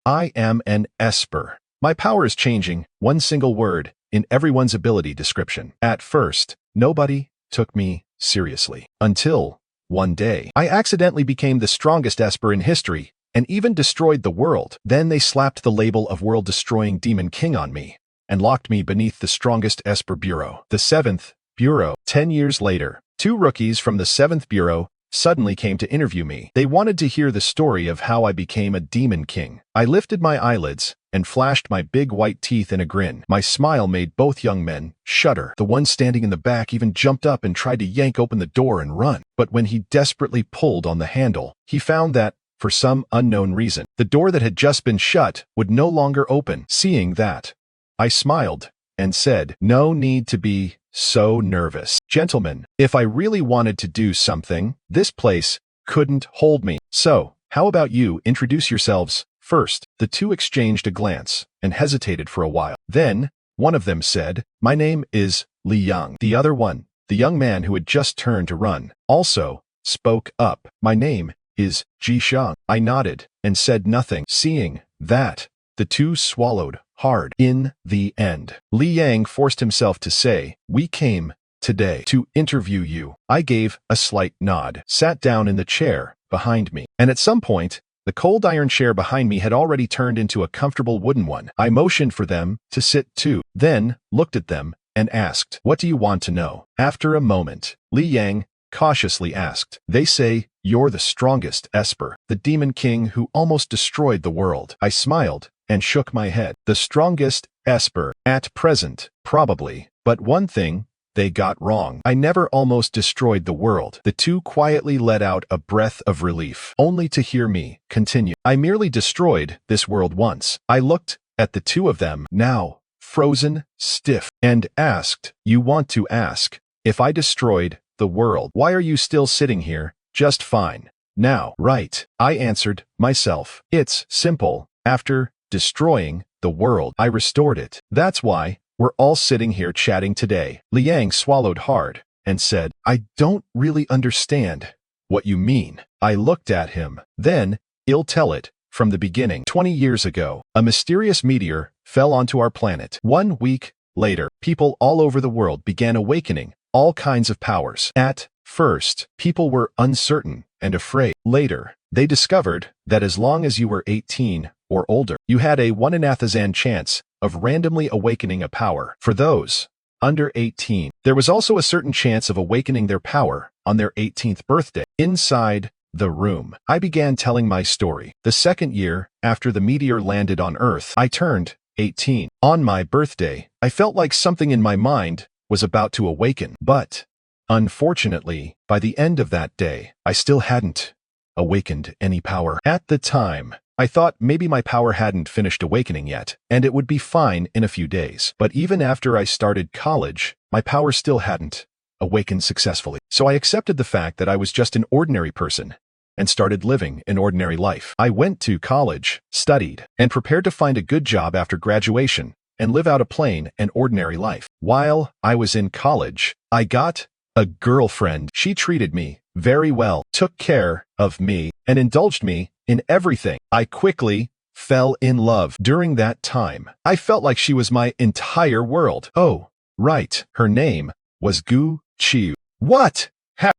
I am an Esper. My power is changing, one single word, in everyone's ability description. At first, nobody took me seriously. Until, one day, I accidentally became the strongest Esper in history, and even destroyed the world. Then they slapped the label of world-destroying Demon King on me, and locked me beneath the strongest Esper Bureau. The 7th Bureau. 10 years later, 2 rookies from the 7th Bureau suddenly came to interview me. They wanted to hear the story of how I became a Demon King. I lifted my eyelids and flashed my big white teeth in a grin. My smile made both young men shudder. The one standing in the back even jumped up and tried to yank open the door and run. But when he desperately pulled on the handle, he found that, for some unknown reason, the door that had just been shut would no longer open. Seeing that, I smiled and said, "No need to be so nervous. Gentlemen, if I really wanted to do something, this place couldn't hold me. So, how about you introduce yourselves first?" The 2 exchanged a glance and hesitated for a while. Then, one of them said, "My name is Xiang." The other one, the young man who had just turned to run, also spoke up. "My name is Xiang." I nodded and said nothing. Seeing that, the 2 swallowed hard. In the end, Xiang forced himself to say, "We came today to interview you." I gave a slight nod, sat down in the chair behind me, and at some point, the cold iron chair behind me had already turned into a comfortable wooden one. I motioned for them to sit too, then looked at them and asked, "What do you want to know?" After a moment, Xiang cautiously asked, "They say you're the strongest Esper, the Demon King who almost destroyed the world." I smiled and shook my head. "The strongest Esper at present, probably. But one thing they got wrong. I never almost destroyed the world." The 2 quietly let out a breath of relief, only to hear me continue. "I merely destroyed this world once." I looked at the 2 of them, now frozen stiff, and asked, "You want to ask, if I destroyed the world, why are you still sitting here just fine now?" "Right," I answered myself. "It's simple. After destroying the world, I restored it. That's why we're all sitting here chatting today." Xiang swallowed hard and said, "I don't really understand what you mean." I looked at him. "Then, I'll tell it from the beginning. 20 years ago, a mysterious meteor fell onto our planet. 1 week later, people all over the world began awakening all kinds of powers. At first, people were uncertain and afraid. Later, they discovered that as long as you were 18 or older, you had a 1 in 1,000 chance of randomly awakening a power. For those under 18, there was also a certain chance of awakening their power on their 18th birthday. Inside the room, I began telling my story. The 2nd year after the meteor landed on Earth, I turned 18. On my birthday, I felt like something in my mind was about to awaken. But, unfortunately, by the end of that day, I still hadn't awakened any power. At the time, I thought maybe my power hadn't finished awakening yet, and it would be fine in a few days. But even after I started college, my power still hadn't awakened successfully. So I accepted the fact that I was just an ordinary person and started living an ordinary life. I went to college, studied, and prepared to find a good job after graduation and live out a plain and ordinary life. While I was in college, I got a girlfriend. She treated me very well, took care of me, and indulged me in everything. I quickly fell in love. During that time, I felt like she was my entire world. Oh, right, her name was Gu Qiu. "What?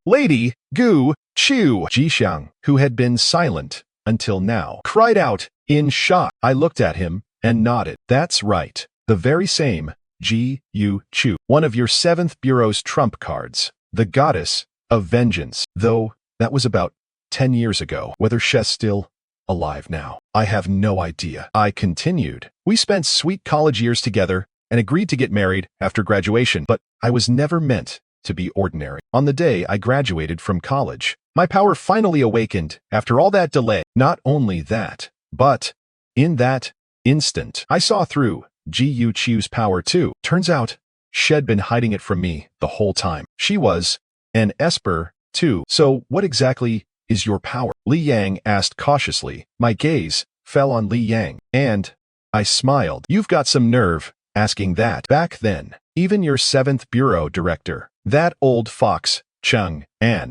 Lady Gu Qiu!" Xiang, who had been silent until now, cried out in shock. I looked at him and nodded. "That's right, the very same Ji Yu Chu, one of your 7th Bureau's trump cards, the goddess of vengeance. Though that was about 10 years ago. Whether she's still alive now, I have no idea." I continued. "We spent sweet college years together and agreed to get married after graduation, but I was never meant to be ordinary. On the day I graduated from college, my power finally awakened after all that delay. Not only that, but in that instant, I saw through Ji Yu Chiu's power too. Turns out, she'd been hiding it from me the whole time. She was an Esper too. So what exactly is your power?" Xiang asked cautiously. My gaze fell on Xiang, and I smiled. "You've got some nerve asking that. Back then, even your 7th Bureau director, that old fox, Xiang,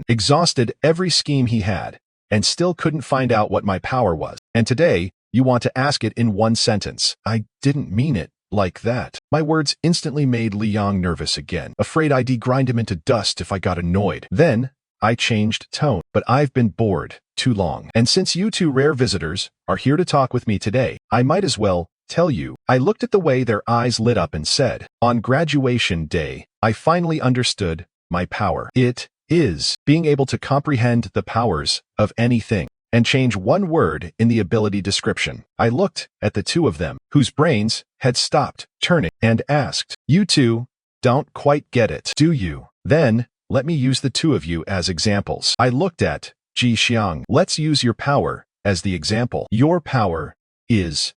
exhausted every scheme he had, and still couldn't find out what my power was. And today, you want to ask it in one sentence. I didn't mean it like that. My words instantly made Xiang nervous again, afraid I'd grind him into dust if I got annoyed. Then, I changed tone. But I've been bored too long. And since you two rare visitors are here to talk with me today, I might as well tell you. I looked at the way their eyes lit up and said, on graduation day, I finally understood my power. It is being able to comprehend the powers of anything and change one word in the ability description. I looked at the two of them, whose brains had stopped turning, and asked, you two don't quite get it, do you? Then, let me use the two of you as examples. I looked at Xiang. Let's use your power as the example. Your power is,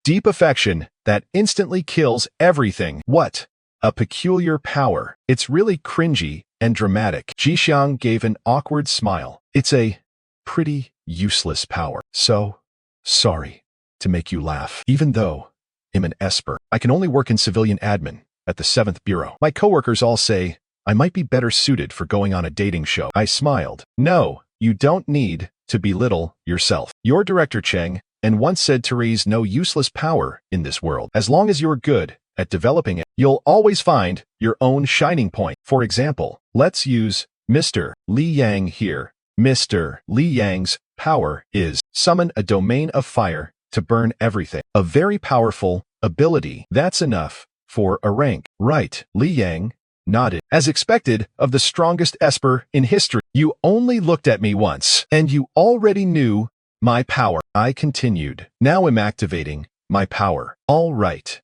deep affection that instantly kills everything. What a peculiar power. It's really cringy and dramatic. Xiang gave an awkward smile. It's a pretty useless power. So, sorry to make you laugh. Even though I'm an Esper, I can only work in civilian admin at the 7th Bureau. My coworkers all say I might be better suited for going on a dating show. I smiled. No, you don't need to belittle yourself. You're Director Xiang, and once said Therese no useless power in this world. As long as you're good at developing it, you'll always find your own shining point. For example, let's use Mr. Xiang here. Mr. Xiang's power is summon a domain of fire to burn everything. A very powerful ability. That's enough for a rank. Right, Xiang nodded. As expected of the strongest Esper in history, you only looked at me once, and you already knew my power. I continued. Now I'm activating my power. All right.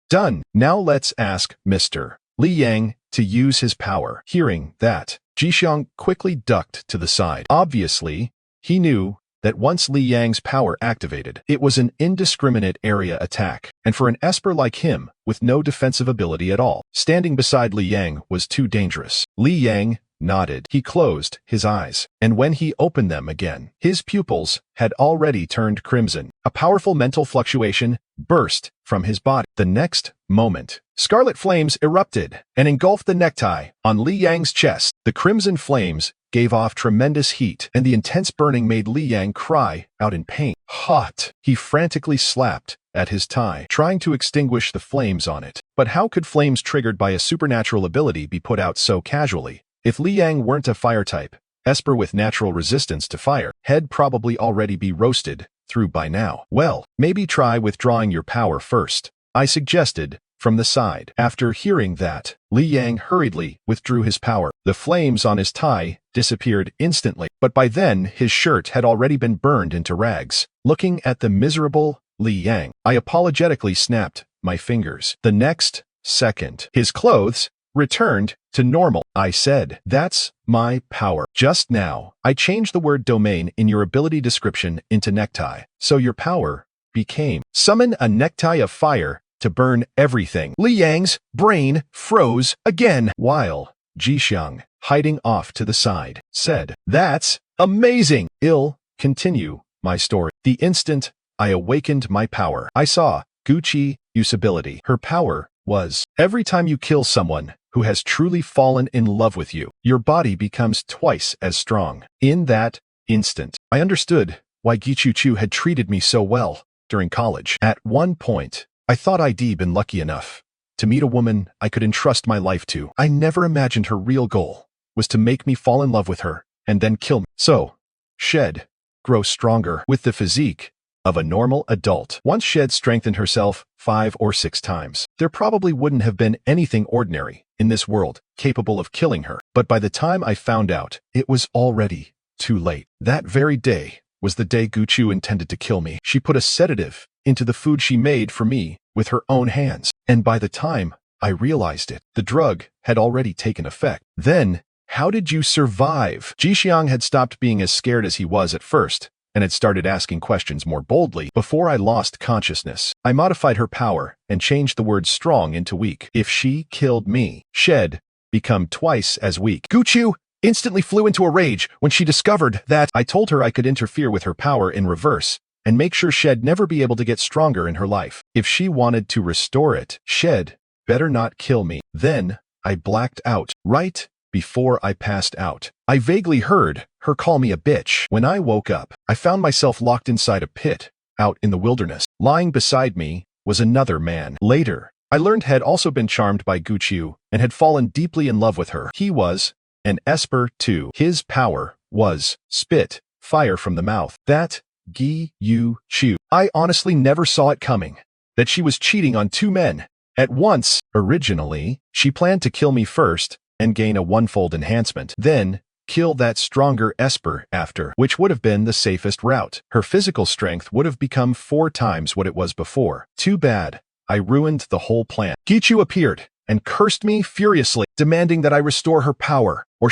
Done. Now let's ask Mr. Xiang to use his power. Hearing that, Xiang quickly ducked to the side. Obviously, he knew that once Xiang's power activated, it was an indiscriminate area attack, and for an Esper like him, with no defensive ability at all, standing beside Xiang was too dangerous. Xiang nodded. He closed his eyes, and when he opened them again, his pupils had already turned crimson. A powerful mental fluctuation burst from his body. The next moment, scarlet flames erupted and engulfed the necktie on Xiang's chest. The crimson flames gave off tremendous heat, and the intense burning made Xiang cry out in pain. Hot! He frantically slapped at his tie, trying to extinguish the flames on it. But how could flames triggered by a supernatural ability be put out so casually? If Xiang weren't a fire type, Esper with natural resistance to fire, he'd probably already be roasted through by now. Well, maybe try withdrawing your power first, I suggested from the side. After hearing that, Xiang hurriedly withdrew his power. The flames on his tie disappeared instantly, but by then his shirt had already been burned into rags. Looking at the miserable Xiang, I apologetically snapped my fingers. The next second, his clothes returned to normal. I said, that's my power. Just now, I changed the word domain in your ability description into necktie, so your power became summon a necktie of fire to burn everything. Xiang's brain froze again, while Xiang, hiding off to the side, said, that's amazing. I'll continue my story. The instant I awakened my power, I saw Gucci usability. Her power was, every time you kill someone who has truly fallen in love with you, your body becomes twice as strong. In that instant, I understood why Gichu had treated me so well during college. At one point, I thought I'd been lucky enough to meet a woman I could entrust my life to. I never imagined her real goal was to make me fall in love with her and then kill me. So, Shed grows stronger with the physique of a normal adult. Once Shed strengthened herself 5 or 6 times, there probably wouldn't have been anything ordinary in this world capable of killing her. But by the time I found out, it was already too late. That very day was the day Guchu intended to kill me. She put a sedative into the food she made for me with her own hands, and by the time I realized it, the drug had already taken effect. Then, how did you survive? Xiang had stopped being as scared as he was at first, and had started asking questions more boldly. Before I lost consciousness, I modified her power and changed the word strong into weak. If she killed me, Shed become twice as weak. Guchu instantly flew into a rage when she discovered that I told her I could interfere with her power in reverse and make sure Shed never be able to get stronger in her life. If she wanted to restore it, Shed better not kill me. Then I blacked out. Right before I passed out, I vaguely heard her call me a bitch. When I woke up, I found myself locked inside a pit out in the wilderness. Lying beside me was another man. Later, I learned had also been charmed by Gu Qiu and had fallen deeply in love with her. He was an Esper too. His power was spit fire from the mouth. That Gi Yu Qiu. I honestly never saw it coming. That she was cheating on two men at once. Originally, she planned to kill me first and gain a one-fold enhancement. Then, kill that stronger Esper after, which would have been the safest route. Her physical strength would have become 4 times what it was before. Too bad. I ruined the whole plan. Gichu appeared and cursed me furiously, demanding that I restore her power or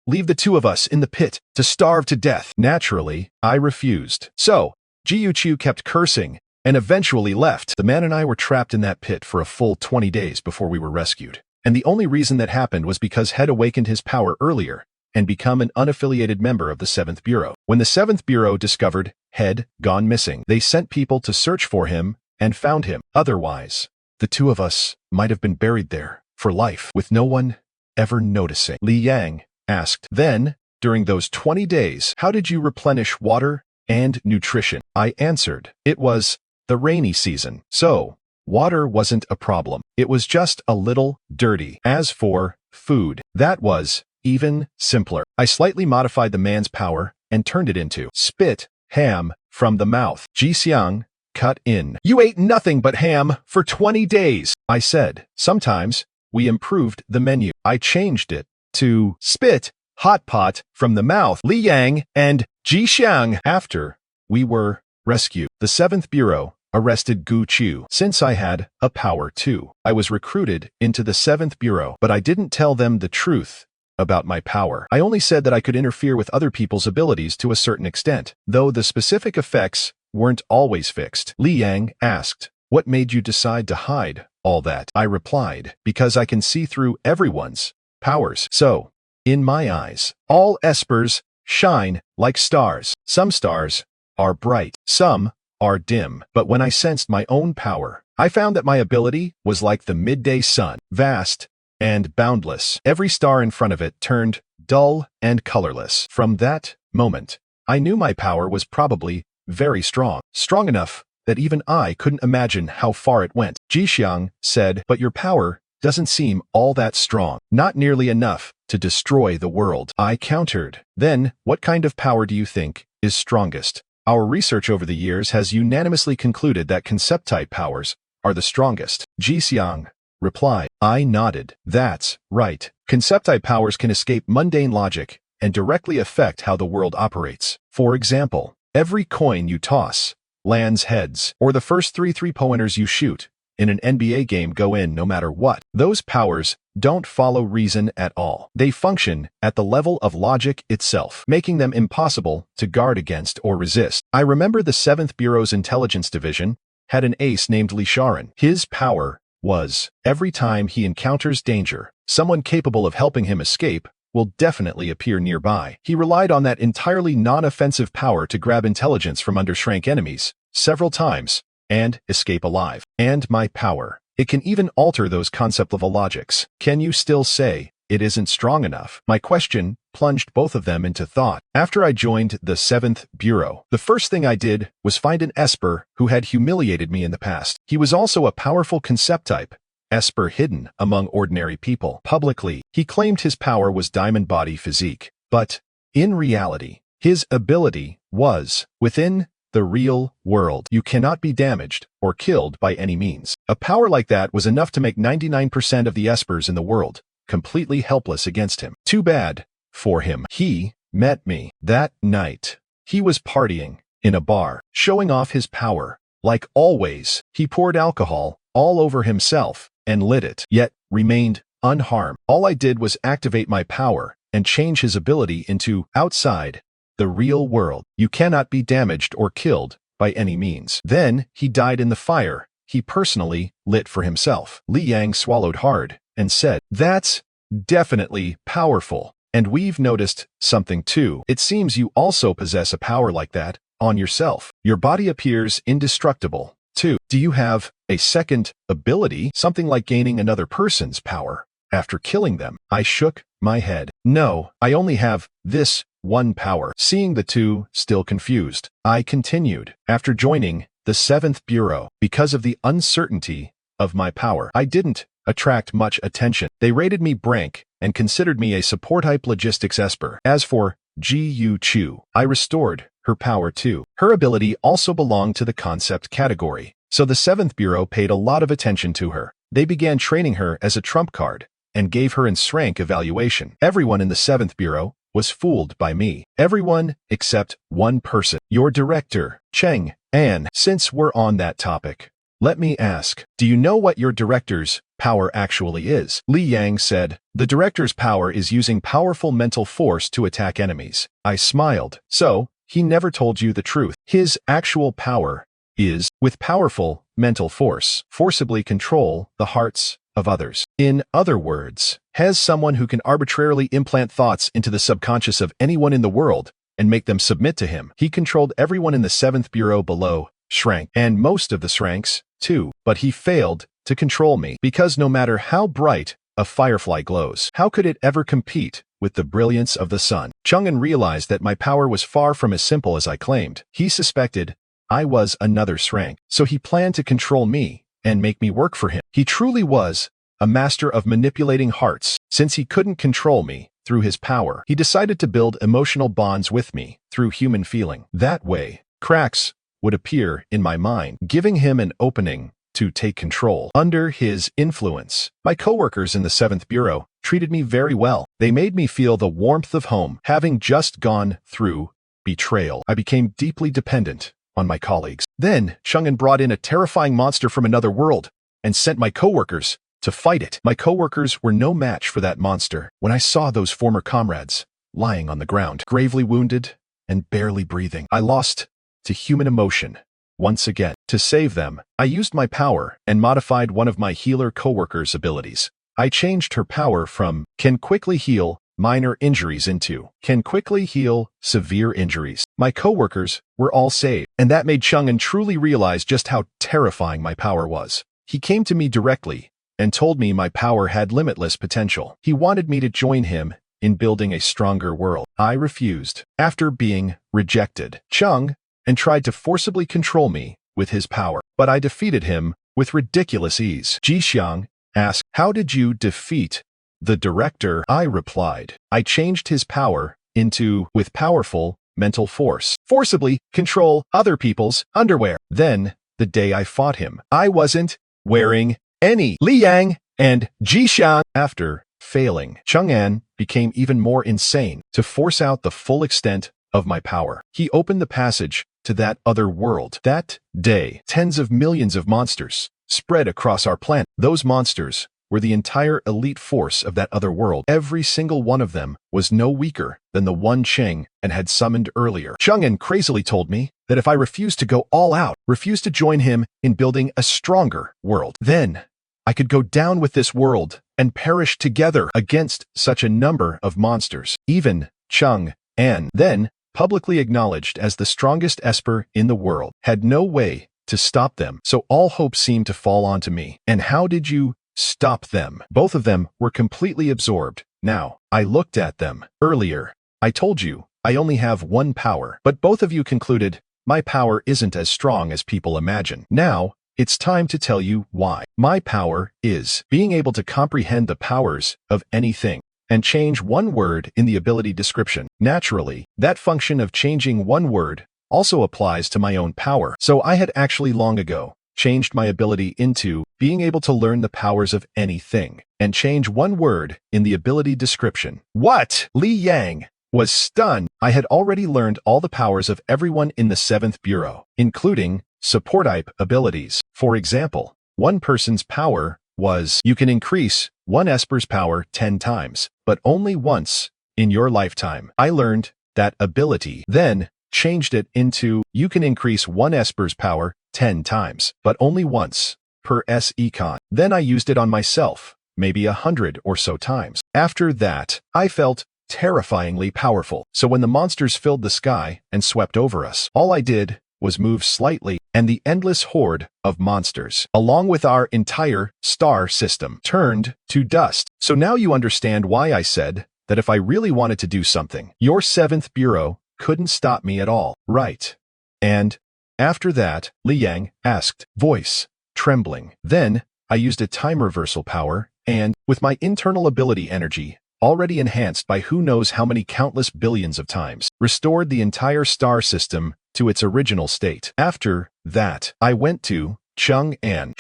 leave the two of us in the pit to starve to death. Naturally, I refused. So, Jiu Chu kept cursing and eventually left. The man and I were trapped in that pit for a full 20 days before we were rescued. And the only reason that happened was because Head awakened his power earlier and become an unaffiliated member of the 7th Bureau. When the 7th Bureau discovered Head gone missing, they sent people to search for him and found him. Otherwise, the two of us might have been buried there for life, with no one ever noticing. Li Yang asked, then, during those 20 days, how did you replenish water and nutrition? I answered, it was the rainy season, so water wasn't a problem. It was just a little dirty. As for food, that was even simpler. I slightly modified the man's power and turned it into spit ham from the mouth. Xiang cut in. You ate nothing but ham for 20 days, I said. Sometimes we improved the menu. I changed it to spit hot pot from the mouth. Li Yang and Xiang. After we were rescued, the 7th Bureau arrested Gu Qiu. Since I had a power too, I was recruited into the 7th Bureau, but I didn't tell them the truth about my power. I only said that I could interfere with other people's abilities to a certain extent, though the specific effects weren't always fixed. Li Yang asked, what made you decide to hide all that? I replied, because I can see through everyone's powers. So, in my eyes, all espers shine like stars. Some stars are bright, some are dim. But when I sensed my own power, I found that my ability was like the midday sun, vast and boundless. Every star in front of it turned dull and colorless. From that moment, I knew my power was probably very strong enough that even I couldn't imagine how far it went. Xiang said, but your power doesn't seem all that strong. Not nearly enough to destroy the world. I countered. Then, what kind of power do you think is strongest? Our research over the years has unanimously concluded that concept-type powers are the strongest. Xiang replied. I nodded. That's right. Concept-type powers can escape mundane logic and directly affect how the world operates. For example, every coin you toss lands heads, or the first 3 3-pointers you shoot in an NBA game go in no matter what. Those powers don't follow reason at all. They function at the level of logic itself, making them impossible to guard against or resist. I remember the 7th Bureau's intelligence division had an ace named Li Sharon. His power was, every time he encounters danger, someone capable of helping him escape will definitely appear nearby. He relied on that entirely non-offensive power to grab intelligence from undershrank enemies several times and escape alive. And my power, it can even alter those concept-level logics. Can you still say it isn't strong enough? My question plunged both of them into thought. After I joined the 7th Bureau, the first thing I did was find an Esper who had humiliated me in the past. He was also a powerful concept type, Esper hidden among ordinary people. Publicly, he claimed his power was diamond body physique, but in reality, his ability was within the real world. You cannot be damaged or killed by any means. A power like that was enough to make 99% of the espers in the world completely helpless against him. Too bad for him. He met me that night. He was partying in a bar, showing off his power. Like always, he poured alcohol all over himself and lit it, yet remained unharmed. All I did was activate my power and change his ability into outside the real world. You cannot be damaged or killed by any means. Then he died in the fire he personally lit for himself. Li Yang swallowed hard and said, that's definitely powerful. And we've noticed something too. It seems you also possess a power like that on yourself. Your body appears indestructible too. Do you have a second ability, something like gaining another person's power after killing them? I shook my head. No, I only have this one power. Seeing the two, still confused, I continued. After joining the 7th Bureau, because of the uncertainty of my power, I didn't attract much attention. They rated me Brank and considered me a support-type logistics esper. As for Gu Chu, I restored her power too. Her ability also belonged to the concept category, so the 7th Bureau paid a lot of attention to her. They began training her as a trump card and gave her an rank evaluation. Everyone in the 7th Bureau was fooled by me. Everyone except one person, your director, Xiang. And since we're on that topic, let me ask, do you know what your director's power actually is? Xiang said, the director's power is using powerful mental force to attack enemies. I smiled. So, he never told you the truth. His actual power is, with powerful mental force, forcibly control the hearts of others. In other words, has someone who can arbitrarily implant thoughts into the subconscious of anyone in the world and make them submit to him. He controlled everyone in the 7th Bureau below Shrank, and most of the Shranks, too. But he failed to control me, because no matter how bright a firefly glows, how could it ever compete with the brilliance of the sun? Chang'an realized that my power was far from as simple as I claimed. He suspected I was another Shrank, so he planned to control me and make me work for him. He truly was a master of manipulating hearts. Since he couldn't control me through his power, he decided to build emotional bonds with me through human feeling. That way, cracks would appear in my mind, giving him an opening to take control. Under his influence, my coworkers in the 7th Bureau treated me very well. They made me feel the warmth of home. Having just gone through betrayal, I became deeply dependent on my colleagues. Then, Chang'an brought in a terrifying monster from another world and sent my coworkers to fight it. My coworkers were no match for that monster. When I saw those former comrades lying on the ground, gravely wounded and barely breathing, I lost to human emotion once again. To save them, I used my power and modified one of my healer coworkers' abilities. I changed her power from can quickly heal minor injuries into can quickly heal severe injuries. My coworkers were all saved, and that made Chang'an truly realize just how terrifying my power was. He came to me directly and told me my power had limitless potential. He wanted me to join him in building a stronger world. I refused. After being rejected, Chang and tried to forcibly control me with his power, but I defeated him with ridiculous ease. Xiang asked, how did you defeat the director? I replied, I changed his power into, with powerful mental force, forcibly control other people's underwear. Then, the day I fought him, I wasn't wearing any. Xiang and Xiang. After failing, Chang'an became even more insane. To force out the full extent of my power, he opened the passage to that other world. That day, tens of millions of monsters spread across our planet. Those monsters were the entire elite force of that other world. Every single one of them was no weaker than the one Xiang and had summoned earlier. Chang'an crazily told me that if I refused to go all out, refused to join him in building a stronger world, then I could go down with this world and perish together against such a number of monsters. Even Chang'an, then publicly acknowledged as the strongest Esper in the world, had no way to stop them, so all hope seemed to fall onto me. And how did you stop them? Both of them were completely absorbed. Now, I looked at them. Earlier, I told you I only have one power, but both of you concluded my power isn't as strong as people imagine. Now, it's time to tell you why. My power is being able to comprehend the powers of anything and change one word in the ability description. Naturally, that function of changing one word also applies to my own power. So I had actually long ago changed my ability into being able to learn the powers of anything and change one word in the ability description. What? Xiang was stunned. I had already learned all the powers of everyone in the 7th Bureau, including support-type abilities. For example, one person's power was you can increase one Esper's power 10 times, but only once in your lifetime. I learned that ability, then changed it into you can increase one Esper's power 10 times, but only once per econ. Then I used it on myself, maybe 100 or so times. After that, I felt terrifyingly powerful. So when the monsters filled the sky and swept over us, all I did was move slightly, and the endless horde of monsters, along with our entire star system, turned to dust. So now you understand why I said that if I really wanted to do something, your 7th Bureau couldn't stop me at all, right? And after that, Xiang asked, voice trembling. Then I used a time reversal power and, with my internal ability energy, already enhanced by who knows how many countless billions of times, restored the entire star system to its original state. After that, I went to Xiang and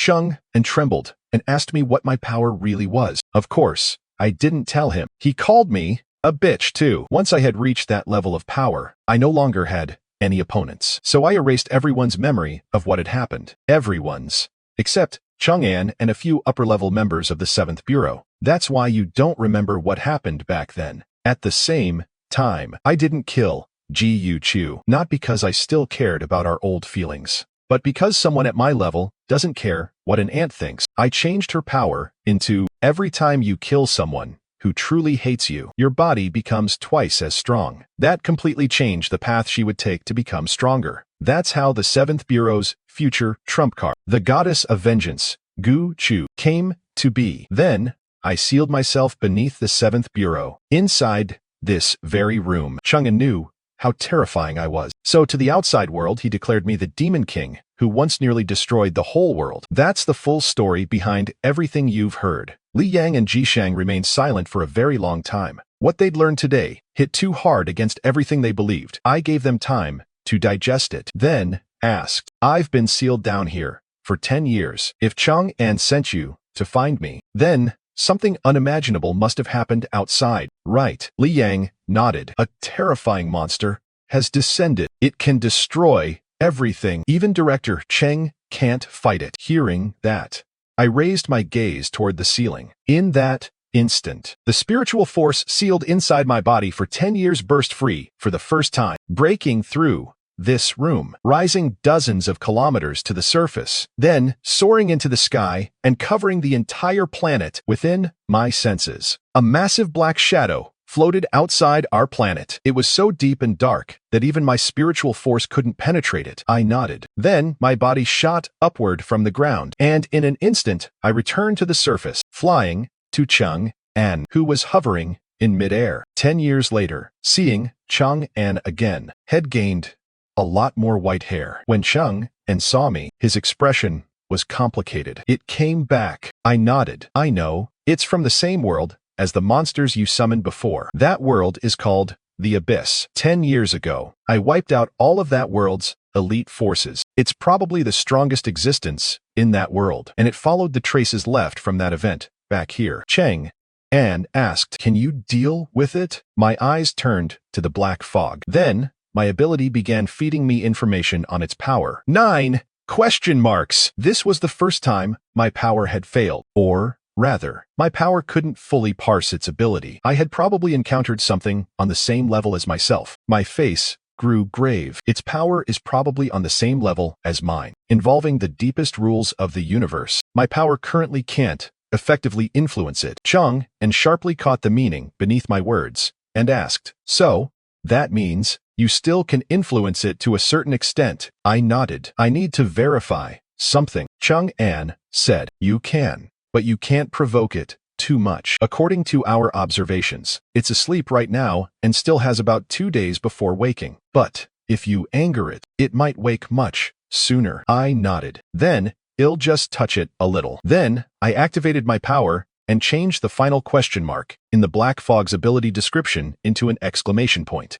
trembled and asked me what my power really was. Of course, I didn't tell him. He called me a bitch too. Once I had reached that level of power, I no longer had any opponents. So I erased everyone's memory of what had happened. Everyone's. Except Xiang and a few upper-level members of the 7th Bureau. That's why you don't remember what happened back then. At the same time, I didn't kill Gu Chu, not because I still cared about our old feelings, but because someone at my level doesn't care what an ant thinks. I changed her power into, every time you kill someone who truly hates you, your body becomes twice as strong. That completely changed the path she would take to become stronger. That's how the 7th Bureau's future trump card, the goddess of vengeance, Gu Chu, came to be. Then, I sealed myself beneath the 7th Bureau. Inside this very room, Xiang knew how terrifying I was. So to the outside world, he declared me the Demon King, who once nearly destroyed the whole world. That's the full story behind everything you've heard. Xiang and Xiang remained silent for a very long time. What they'd learned today hit too hard against everything they believed. I gave them time to digest it. Then asked, I've been sealed down here for 10 years. If Xiang sent you to find me, then something unimaginable must have happened outside, right? Xiang nodded. A terrifying monster has descended. It can destroy everything. Even Director Cheng can't fight it. Hearing that, I raised my gaze toward the ceiling. In that instant, the spiritual force sealed inside my body for 10 years burst free for the first time, breaking through this room, rising dozens of kilometers to the surface, then soaring into the sky and covering the entire planet within my senses. A massive black shadow floated outside our planet. It was so deep and dark that even my spiritual force couldn't penetrate it. I nodded. Then my body shot upward from the ground, and in an instant I returned to the surface, flying to Xiang, who was hovering in midair. 10 years later, seeing Xiang again, had gained a lot more white hair. When Xiang saw me, his expression was complicated. It came back. I nodded. I know, it's from the same world as the monsters you summoned before. That world is called the Abyss. 10 years ago, I wiped out all of that world's elite forces. It's probably the strongest existence in that world, and it followed the traces left from that event back here. Xiang asked, can you deal with it? My eyes turned to the black fog. Then, my ability began feeding me information on its power. 9 question marks. This was the first time my power had failed, or rather, my power couldn't fully parse its ability. I had probably encountered something on the same level as myself. My face grew grave. Its power is probably on the same level as mine, involving the deepest rules of the universe. My power currently can't effectively influence it. Xiang sharply caught the meaning beneath my words and asked, so, that means you still can influence it to a certain extent? I nodded. I need to verify something. Xiang said, you can, but you can't provoke it too much. According to our observations, it's asleep right now and still has about 2 days before waking. But if you anger it, it might wake much sooner. I nodded. Then, it'll just touch it a little. Then, I activated my power and changed the final question mark in the Black Fog's ability description into an exclamation point.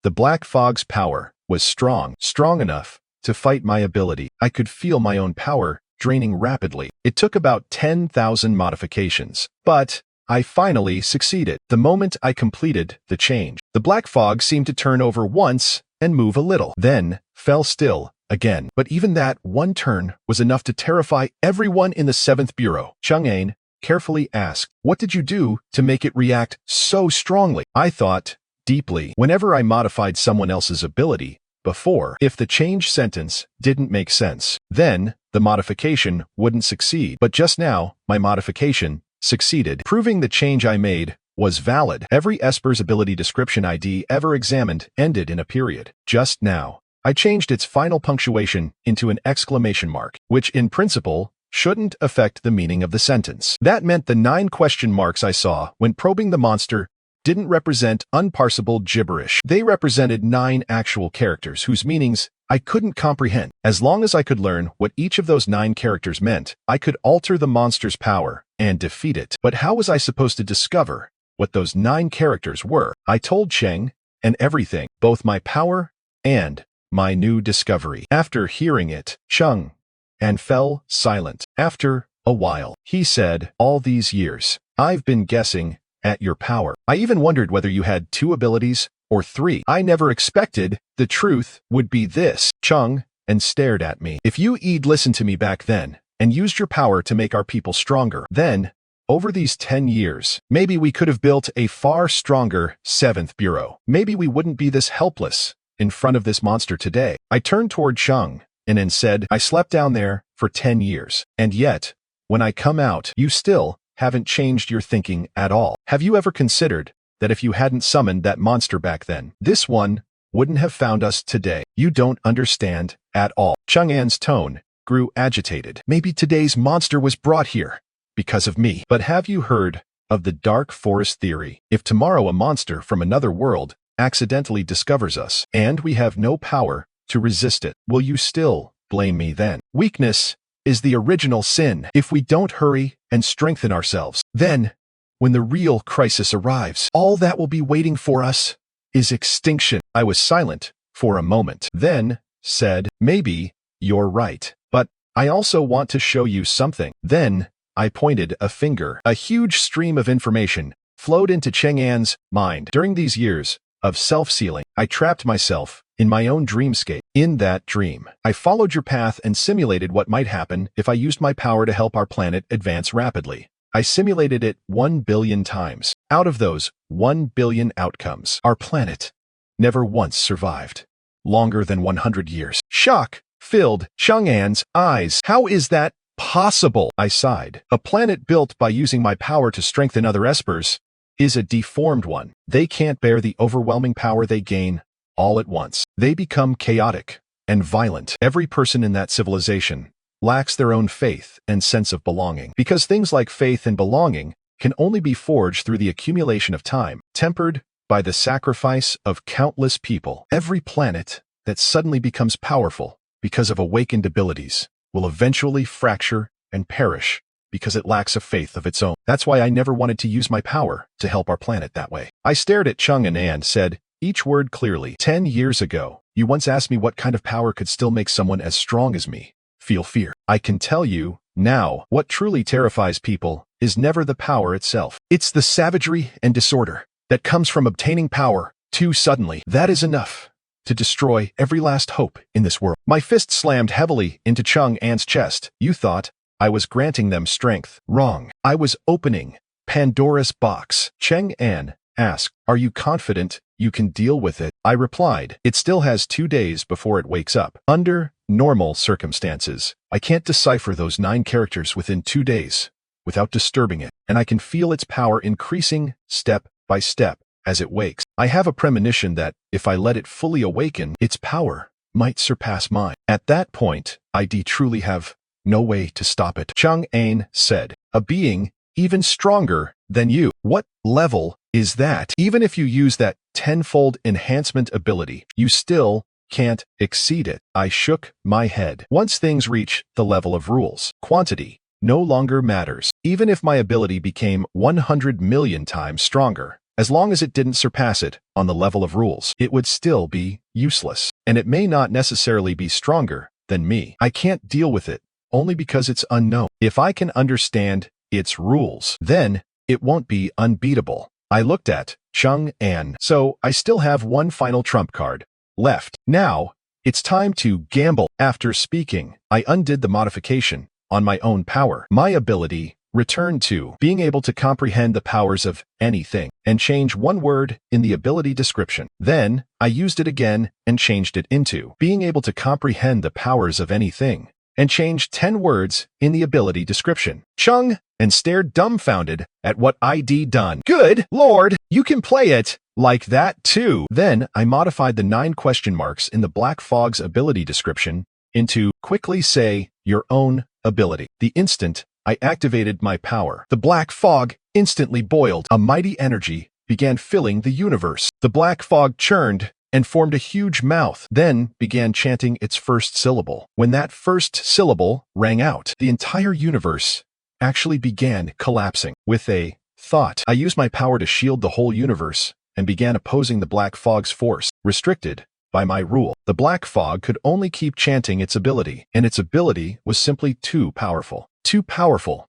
The Black Fog's power was strong enough to fight my ability. I could feel my own power draining rapidly. It took about 10,000 modifications, but I finally succeeded. The moment I completed the change, the Black Fog seemed to turn over once and move a little, then fell still again. But even that one turn was enough to terrify everyone in the 7th Bureau. Xiang carefully asked, what did you do to make it react so strongly? I thought deeply. Whenever I modified someone else's ability before, if the change sentence didn't make sense, then the modification wouldn't succeed. But just now, my modification succeeded, proving the change I made was valid. Every Esper's ability description ID ever examined ended in a period. Just now, I changed its final punctuation into an exclamation mark, which in principle shouldn't affect the meaning of the sentence. That meant the 9 question marks I saw when probing the monster didn't represent unparsable gibberish. They represented 9 actual characters whose meanings I couldn't comprehend. As long as I could learn what each of those 9 characters meant, I could alter the monster's power and defeat it. But how was I supposed to discover what those 9 characters were? I told Xiang and everything, both my power and my new discovery. After hearing it, Xiang and fell silent. After a while, he said, "All these years, I've been guessing at your power. I even wondered whether you had 2 abilities or 3. I never expected the truth would be this." Xiang and stared at me. "If you'd listened to me back then and used your power to make our people stronger, then, over these 10 years, maybe we could have built a far stronger 7th Bureau. Maybe we wouldn't be this helpless in front of this monster today." I turned toward Xiang and then said, "I slept down there for 10 years, and yet, when I come out, you still haven't changed your thinking at all. Have you ever considered that if you hadn't summoned that monster back then, this one wouldn't have found us today? You don't understand at all." Chang'an's tone grew agitated. "Maybe today's monster was brought here because of me. But have you heard of the dark forest theory? If tomorrow a monster from another world accidentally discovers us, and we have no power to resist it, will you still blame me then? Weakness is the original sin. If we don't hurry and strengthen ourselves, then, when the real crisis arrives, all that will be waiting for us is extinction." I was silent for a moment, then said, "Maybe you're right, but I also want to show you something." Then I pointed a finger. A huge stream of information flowed into Chang'an's mind. During these years of self-sealing, I trapped myself in my own dreamscape. In that dream, I followed your path and simulated what might happen if I used my power to help our planet advance rapidly. I simulated it 1 billion times. Out of those 1 billion outcomes, our planet never once survived longer than 100 years. Shock filled Chang'an's eyes. "How is that possible?" I sighed. "A planet built by using my power to strengthen other espers is a deformed one. They can't bear the overwhelming power they gain all at once. They become chaotic and violent. Every person in that civilization lacks their own faith and sense of belonging, because things like faith and belonging can only be forged through the accumulation of time, tempered by the sacrifice of countless people. Every planet that suddenly becomes powerful because of awakened abilities will eventually fracture and perish because it lacks a faith of its own. That's why I never wanted to use my power to help our planet that way." I stared at Chang'an and said, each word clearly, 10 years ago, you once asked me what kind of power could still make someone as strong as me feel fear. I can tell you now, what truly terrifies people is never the power itself. It's the savagery and disorder that comes from obtaining power too suddenly. That is enough to destroy every last hope in this world." My fist slammed heavily into Chang'an's chest. "You thought I was granting them strength. Wrong. I was opening Pandora's box." Chang'an asked, "Are you confident you can deal with it?" I replied, "It still has 2 days before it wakes up. Under normal circumstances, I can't decipher those 9 characters within 2 days without disturbing it, and I can feel its power increasing step by step as it wakes. I have a premonition that if I let it fully awaken, its power might surpass mine. At that point, I truly have no way to stop it." Chang'an said, "A being even stronger than you. What level is that? Even if you use that 10-fold enhancement ability, you still can't exceed it." I shook my head. "Once things reach the level of rules, quantity no longer matters. Even if my ability became 100 million times stronger, as long as it didn't surpass it on the level of rules, it would still be useless. And it may not necessarily be stronger than me. I can't deal with it only because it's unknown. If I can understand its rules, then it won't be unbeatable." I looked at Chang'an. "So I still have one final trump card left. Now, it's time to gamble." After speaking, I undid the modification on my own power. My ability returned to being able to comprehend the powers of anything and change one word in the ability description. Then, I used it again and changed it into being able to comprehend the powers of anything and changed 10 words in the ability description. Xiang and stared dumbfounded at what I'd done. "Good Lord, you can play it like that too." Then I modified the 9 question marks in the Black Fog's ability description into quickly say your own ability. The instant I activated my power, the Black Fog instantly boiled. A mighty energy began filling the universe. The black fog churned and formed a huge mouth, then began chanting its first syllable. When that first syllable rang out, the entire universe actually began collapsing. With a thought, I used my power to shield the whole universe and began opposing the black fog's force. Restricted by my rule, the black fog could only keep chanting its ability, and its ability was simply too powerful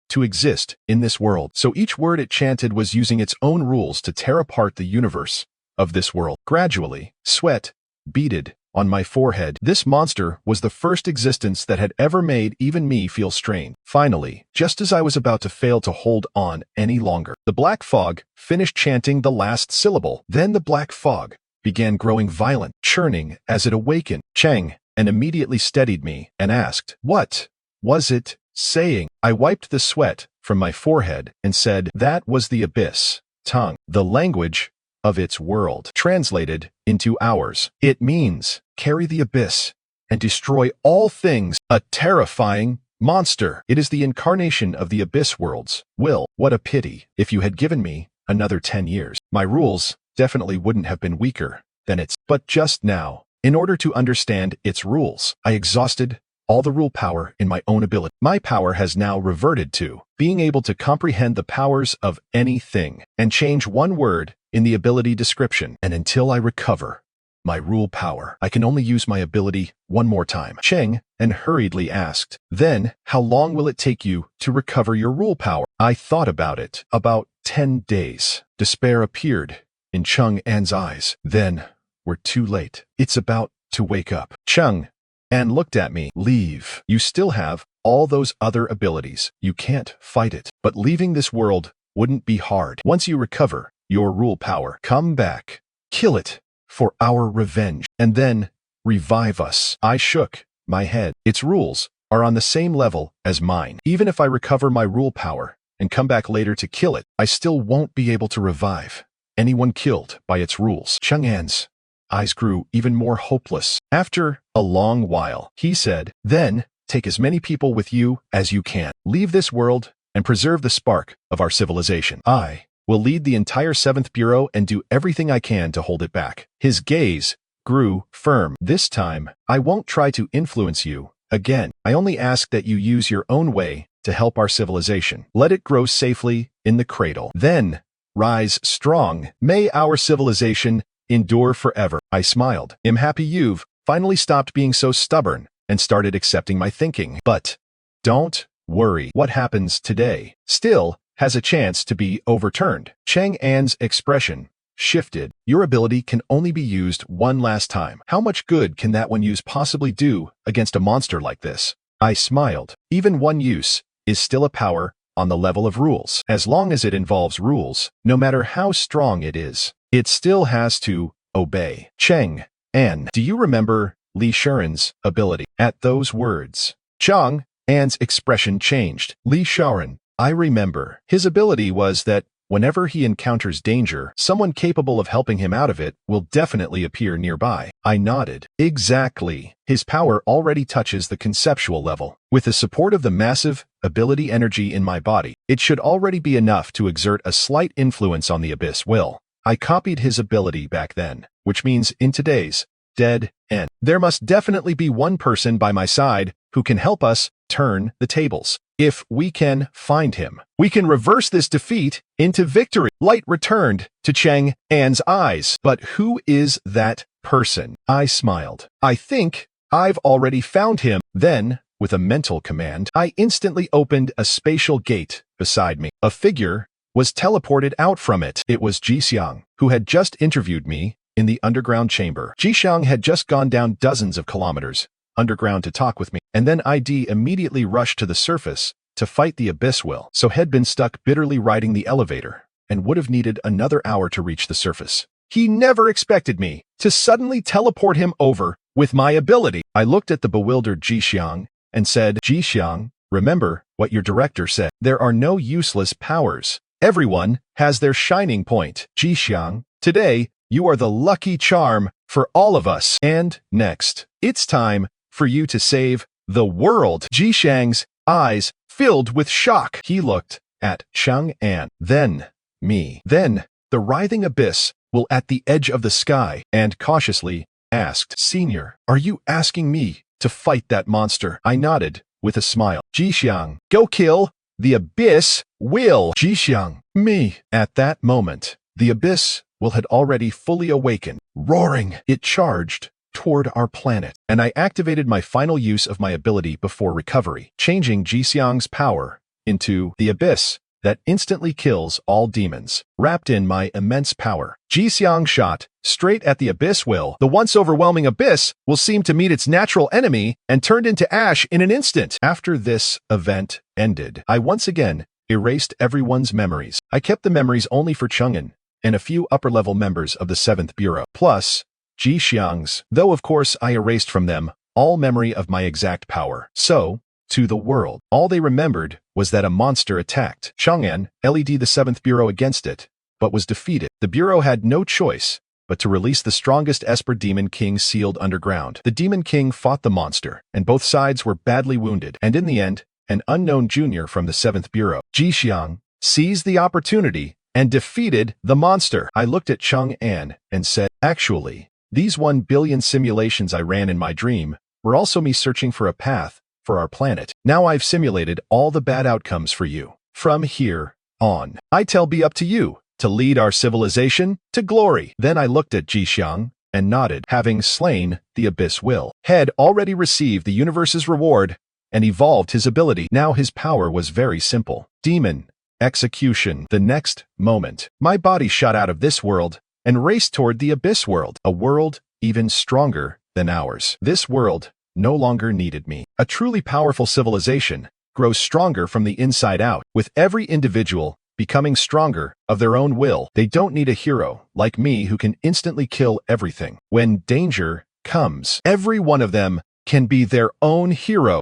to exist in this world. So each word it chanted was using its own rules to tear apart the universe of this world. Gradually, sweat beaded on my forehead. This monster was the first existence that had ever made even me feel strained. Finally, just as I was about to fail to hold on any longer, the black fog finished chanting the last syllable. Then the black fog began growing violent, churning as it awakened. Xiang and immediately steadied me and asked, "What was it saying?" I wiped the sweat from my forehead and said, "That was the abyss tongue, the language of its world. Translated into ours, it means carry the abyss and destroy all things. A terrifying monster. It is the incarnation of the abyss world's will. What a pity. If you had given me another 10 years, my rules definitely wouldn't have been weaker than its. But just now, in order to understand its rules, I exhausted all the rule power in my own ability. My power has now reverted to being able to comprehend the powers of anything and change one word in the ability description. And until I recover my rule power, I can only use my ability one more time. Xiang and hurriedly asked, "Then, how long will it take you to recover your rule power?" I thought about it. About 10 days. Despair appeared in Xiang An's eyes. Then, we're too late. It's about to wake up. Xiang and looked at me. Leave. You still have all those other abilities. You can't fight it. But leaving this world wouldn't be hard. Once you recover your rule power, come back, kill it for our revenge, and then revive us. I shook my head. Its rules are on the same level as mine. Even if I recover my rule power and come back later to kill it, I still won't be able to revive anyone killed by its rules. Xiang An's eyes grew even more hopeless. After a long while, he said, "Then, take as many people with you as you can. Leave this world and preserve the spark of our civilization. I will lead the entire 7th Bureau and do everything I can to hold it back." His gaze grew firm. "This time, I won't try to influence you again. I only ask that you use your own way to help our civilization. Let it grow safely in the cradle. Then, rise strong. May our civilization endure forever." I smiled. "I'm happy you've finally stopped being so stubborn and started accepting my thinking. But don't worry. What happens today still has a chance to be overturned." Xiang An's expression shifted. "Your ability can only be used one last time. How much good can that one use possibly do against a monster like this?" I smiled. "Even one use is still a power on the level of rules. As long as it involves rules, no matter how strong it is, it still has to obey." Xiang An, do you remember Li Shaoran's ability? At those words, Xiang An's expression changed. Li Shaoran, I remember. His ability was that whenever he encounters danger, someone capable of helping him out of it will definitely appear nearby. I nodded. Exactly. His power already touches the conceptual level. With the support of the massive ability energy in my body, it should already be enough to exert a slight influence on the abyss will. I copied his ability back then, which means in today's dead end, there must definitely be one person by my side who can help us turn the tables. If we can find him, we can reverse this defeat into victory. Light returned to Xiang An's eyes. But who is that person? I smiled. I think I've already found him. Then, with a mental command, I instantly opened a spatial gate beside me. A figure was teleported out from it. It was Xiang, who had just interviewed me in the underground chamber. Xiang had just gone down dozens of kilometers underground to talk with me, and then ID immediately rushed to the surface to fight the abyss will, so had been stuck bitterly riding the elevator and would have needed another hour to reach the surface. He never expected me to suddenly teleport him over with my ability. I looked at the bewildered Xiang and said, "Xiang, remember what your director said. There are no useless powers. Everyone has their shining point. Xiang, today you are the lucky charm for all of us. And next, it's time for you to save the world." Xiang's eyes filled with shock. He looked at Xiang An, then me, then the writhing abyss will at the edge of the sky, and cautiously asked, "Senior, are you asking me to fight that monster?" I nodded with a smile. "Xiang, go kill the abyss will." "Xiang, me." At that moment, the abyss will had already fully awakened. Roaring, it charged toward our planet, and I activated my final use of my ability before recovery, changing Xiang's power into the abyss that instantly kills all demons. Wrapped in my immense power, Xiang shot straight at the abyss will. The once overwhelming abyss will seem to meet its natural enemy and turned into ash in an instant. After this event ended, I once again erased everyone's memories. I kept the memories only for Chang'an and a few upper-level members of the 7th Bureau, plus Xiang's, though of course I erased from them all memory of my exact power. So, to the world, all they remembered was that a monster attacked Chang'an, led the 7th Bureau against it, but was defeated. The Bureau had no choice but to release the strongest Esper Demon King sealed underground. The Demon King fought the monster, and both sides were badly wounded, and in the end, an unknown junior from the 7th Bureau, Xiang, seized the opportunity and defeated the monster. I looked at Chang'an and said, "Actually, these 1 billion simulations I ran in my dream were also me searching for a path for our planet. Now I've simulated all the bad outcomes for you. From here on, it'll be up to you to lead our civilization to glory." Then I looked at Xiang and nodded. Having slain the abyss will, had already received the universe's reward and evolved his ability. Now his power was very simple. Demon execution. The next moment, my body shot out of this world and raced toward the abyss world, a world even stronger than ours. This world no longer needed me. A truly powerful civilization grows stronger from the inside out, with every individual becoming stronger of their own will. They don't need a hero like me who can instantly kill everything. When danger comes, every one of them can be their own hero.